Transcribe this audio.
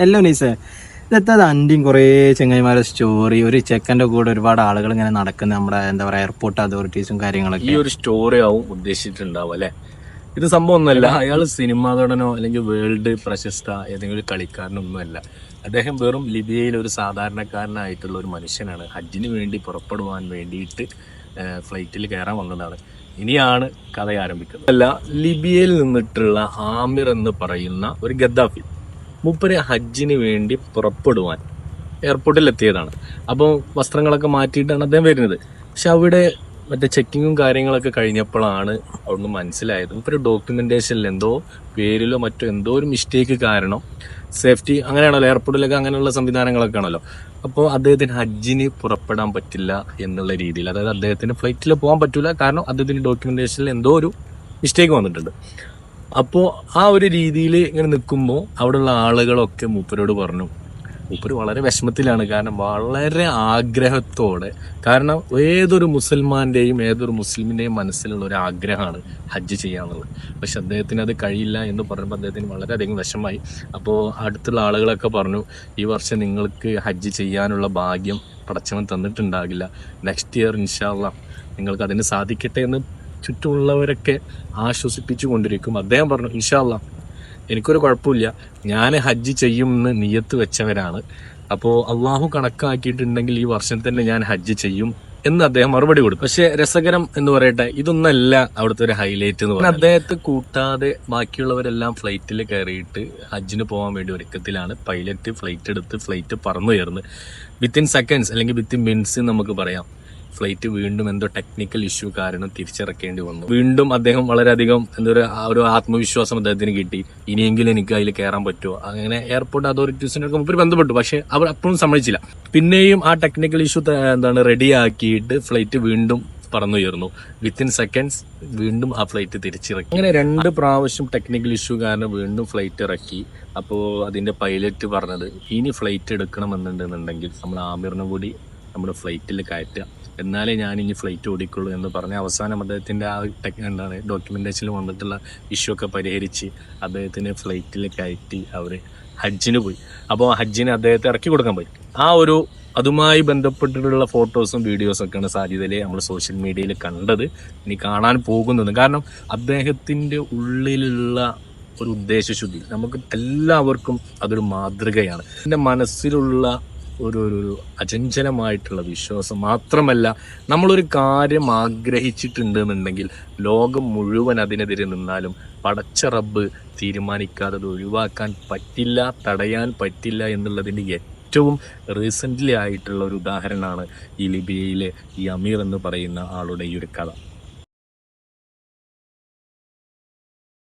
എല്ലോ നീസേ ഇതെത്താ അന്റിയും കുറേ ചെങ്ങായിമാരുടെ സ്റ്റോറി, ഒരു ചെക്കൻ്റെ കൂടെ ഒരുപാട് ആളുകൾ ഇങ്ങനെ നടക്കുന്ന നമ്മുടെ എന്താ പറയുക എയർപോർട്ട് അതോറിറ്റീസും കാര്യങ്ങളൊക്കെ. ഈ ഒരു സ്റ്റോറി ആവും ഉദ്ദേശിച്ചിട്ടുണ്ടാവും അല്ലെ. ഇത് സംഭവം ഒന്നുമല്ല. അയാൾ സിനിമാ നടനോ അല്ലെങ്കിൽ വേൾഡ് പ്രശസ്ത ഏതെങ്കിലും കളിക്കാരനൊന്നുമല്ല. അദ്ദേഹം വെറും ലിബിയയിൽ ഒരു സാധാരണക്കാരനായിട്ടുള്ള ഒരു മനുഷ്യനാണ്. ഹജ്ജിന് വേണ്ടി പുറപ്പെടുവാൻ വേണ്ടിയിട്ട് ഫ്ലൈറ്റിൽ കയറാൻ വന്നതാണ്. ഇനിയാണ് കഥ ആരംഭിക്കുന്നത്. അല്ല, ലിബിയയിൽ നിന്നിട്ടുള്ള ആമിർ എന്ന് പറയുന്ന ഒരു ഗദ്ദാഫി മൂപ്പര് ഹജ്ജിന് വേണ്ടി പുറപ്പെടുവാൻ എയർപോർട്ടിൽ എത്തിയതാണ്. അപ്പോൾ വസ്ത്രങ്ങളൊക്കെ മാറ്റിയിട്ടാണ് അദ്ദേഹം വരുന്നത്. പക്ഷെ അവിടെ മറ്റേ ചെക്കിങ്ങും കാര്യങ്ങളൊക്കെ കഴിഞ്ഞപ്പോഴാണ് അവിടുന്ന് മനസ്സിലായത് മൂപ്പര് ഡോക്യുമെന്റേഷനിൽ എന്തോ പേരിലോ മറ്റോ എന്തോ ഒരു മിസ്റ്റേക്ക് കാരണം സേഫ്റ്റി അങ്ങനെയാണല്ലോ എയർപോർട്ടിലൊക്കെ അങ്ങനെയുള്ള സംവിധാനങ്ങളൊക്കെ ആണല്ലോ. അപ്പോൾ അദ്ദേഹത്തിന് ഹജ്ജിന് പുറപ്പെടാൻ പറ്റില്ല എന്നുള്ള രീതിയിൽ, അതായത് അദ്ദേഹത്തിന് ഫ്ലൈറ്റിൽ പോകാൻ പറ്റില്ല കാരണം അദ്ദേഹത്തിന് ഡോക്യുമെന്റേഷനിൽ എന്തോ ഒരു മിസ്റ്റേക്ക് വന്നിട്ടുണ്ട്. അപ്പോൾ ആ ഒരു രീതിയിൽ ഇങ്ങനെ നിൽക്കുമ്പോൾ അവിടെയുള്ള ആളുകളൊക്കെ മൂപ്പരോട് പറഞ്ഞു. മൂപ്പര് വളരെ വിഷമത്തിലാണ്. കാരണം വളരെ ആഗ്രഹത്തോടെ, കാരണം ഏതൊരു മുസൽമാന്റെയും ഏതൊരു മുസ്ലിമിന്റെയും മനസ്സിലുള്ള ഒരു ആഗ്രഹമാണ് ഹജ്ജ് ചെയ്യാന്നുള്ളത്. പക്ഷെ അദ്ദേഹത്തിന് അത് കഴിയില്ല എന്ന് പറയുമ്പോൾ അദ്ദേഹത്തിന് വളരെയധികം വിഷമായി. അപ്പോൾ അടുത്തുള്ള ആളുകളൊക്കെ പറഞ്ഞു, ഈ വർഷം നിങ്ങൾക്ക് ഹജ്ജ് ചെയ്യാനുള്ള ഭാഗ്യം പടച്ചവൻ തന്നിട്ടുണ്ടാകില്ല. നെക്സ്റ്റ് ഇയർ ഇൻഷാ അല്ലാഹ് നിങ്ങൾക്ക് അതിന് സാധിക്കട്ടെ എന്ന് ചുറ്റുമുള്ളവരൊക്കെ ആശ്വസിപ്പിച്ചു കൊണ്ടിരിക്കും. അദ്ദേഹം പറഞ്ഞു, ഇൻഷാ അല്ലാഹ് എനിക്കൊരു കുഴപ്പമില്ല, ഞാൻ ഹജ്ജ് ചെയ്യുമെന്ന് നിയത്ത് വെച്ചവരാണ്. അപ്പോൾ അള്ളാഹു കണക്കാക്കിയിട്ടുണ്ടെങ്കിൽ ഈ വർഷം തന്നെ ഞാൻ ഹജ്ജ് ചെയ്യും എന്ന് അദ്ദേഹം മറുപടി കൊടുത്തു. പക്ഷെ രസകരം എന്ന് പറയട്ടെ, ഇതൊന്നല്ല അവിടുത്തെ ഒരു ഹൈലൈറ്റ് എന്ന് പറയുന്നത്. അദ്ദേഹത്തെ കൂട്ടാതെ ബാക്കിയുള്ളവരെല്ലാം ഫ്ലൈറ്റിൽ കയറിയിട്ട് ഹജ്ജിന് പോകാൻ വേണ്ടി ഒരുക്കത്തിലാണ്. പൈലറ്റ് ഫ്ലൈറ്റ് എടുത്ത് ഫ്ലൈറ്റ് പറന്നുയർന്ന് വിത്തിൻ സെക്കൻഡ്സ് അല്ലെങ്കിൽ വിത്തിൻ മിനിറ്റ്സ് നമുക്ക് പറയാം ഫ്ലൈറ്റ് വീണ്ടും എന്തോ ടെക്നിക്കൽ ഇഷ്യൂ കാരണം തിരിച്ചിറക്കേണ്ടി വന്നു. വീണ്ടും അദ്ദേഹം വളരെയധികം ഒരു ആത്മവിശ്വാസം അദ്ദേഹത്തിന് കിട്ടി. ഇനിയെങ്കിലും എനിക്ക് അതിൽ കയറാൻ പറ്റുമോ, അങ്ങനെ എയർപോർട്ട് അതോറിറ്റീസിനൊക്കെ മുമ്പ് ബന്ധപ്പെട്ടു. പക്ഷെ അവർ അപ്പോഴും സമ്മതിച്ചില്ല. പിന്നെയും ആ ടെക്നിക്കൽ ഇഷ്യൂ റെഡിയാക്കിയിട്ട് ഫ്ലൈറ്റ് വീണ്ടും പറന്നുയർന്നു. വിത്തിൻ സെക്കൻഡ്സ് വീണ്ടും ആ ഫ്ലൈറ്റ് തിരിച്ചിറക്കി. അങ്ങനെ 2 പ്രാവശ്യം ടെക്നിക്കൽ ഇഷ്യൂ കാരണം വീണ്ടും ഫ്ലൈറ്റ് ഇറക്കി. അപ്പോൾ അതിന്റെ പൈലറ്റ് പറഞ്ഞത്, ഇനി ഫ്ലൈറ്റ് എടുക്കണമെന്നുണ്ടെന്നുണ്ടെങ്കിൽ നമ്മൾ ആമിറിനും കൂടി നമ്മുടെ ഫ്ലൈറ്റിൽ കയറ്റുക, എന്നാലേ ഞാൻ ഇനി ഫ്ലൈറ്റ് ഓടിക്കുള്ളൂ എന്ന് പറഞ്ഞ് അവസാനം അദ്ദേഹത്തിൻ്റെ ആ ഡോക്യുമെന്റേഷനിൽ വന്നിട്ടുള്ള ഇഷ്യൂ ഒക്കെ പരിഹരിച്ച് അദ്ദേഹത്തിന് ഫ്ലൈറ്റിൽ കയറ്റി അവർ ഹജ്ജിന് പോയി. അപ്പോൾ ഹജ്ജിന് അദ്ദേഹത്തെ ഇറക്കി കൊടുക്കാൻ പോയി. അതുമായി ബന്ധപ്പെട്ടിട്ടുള്ള ഫോട്ടോസും വീഡിയോസും ഒക്കെയാണ് സാധ്യതയിലെ നമ്മൾ സോഷ്യൽ മീഡിയയിൽ കണ്ടത്, ഇനി കാണാൻ പോകുന്നത്. കാരണം അദ്ദേഹത്തിൻ്റെ ഉള്ളിലുള്ള ഒരു ഉദ്ദേശശുദ്ധി നമുക്ക് എല്ലാവർക്കും അതൊരു മാതൃകയാണ്. എൻ്റെ മനസ്സിലുള്ള ഒരു അചഞ്ചലമായിട്ടുള്ള വിശ്വാസം മാത്രമല്ല, നമ്മളൊരു കാര്യം ആഗ്രഹിച്ചിട്ടുണ്ട് എന്നുണ്ടെങ്കിൽ ലോകം മുഴുവൻ അതിനെതിരെ നിന്നാലും പടച്ച റബ്ബ് തീരുമാനിക്കാതെ അത് ഒഴിവാക്കാൻ പറ്റില്ല, തടയാൻ പറ്റില്ല എന്നുള്ളതിൻ്റെ ഏറ്റവും റീസെൻ്റ്ലി ആയിട്ടുള്ള ഒരു ഉദാഹരണമാണ് ഈ ലിബിയയിലെ ഈ അമീർ എന്ന് പറയുന്ന ആളുടെ ഈ ഒരു കഥ.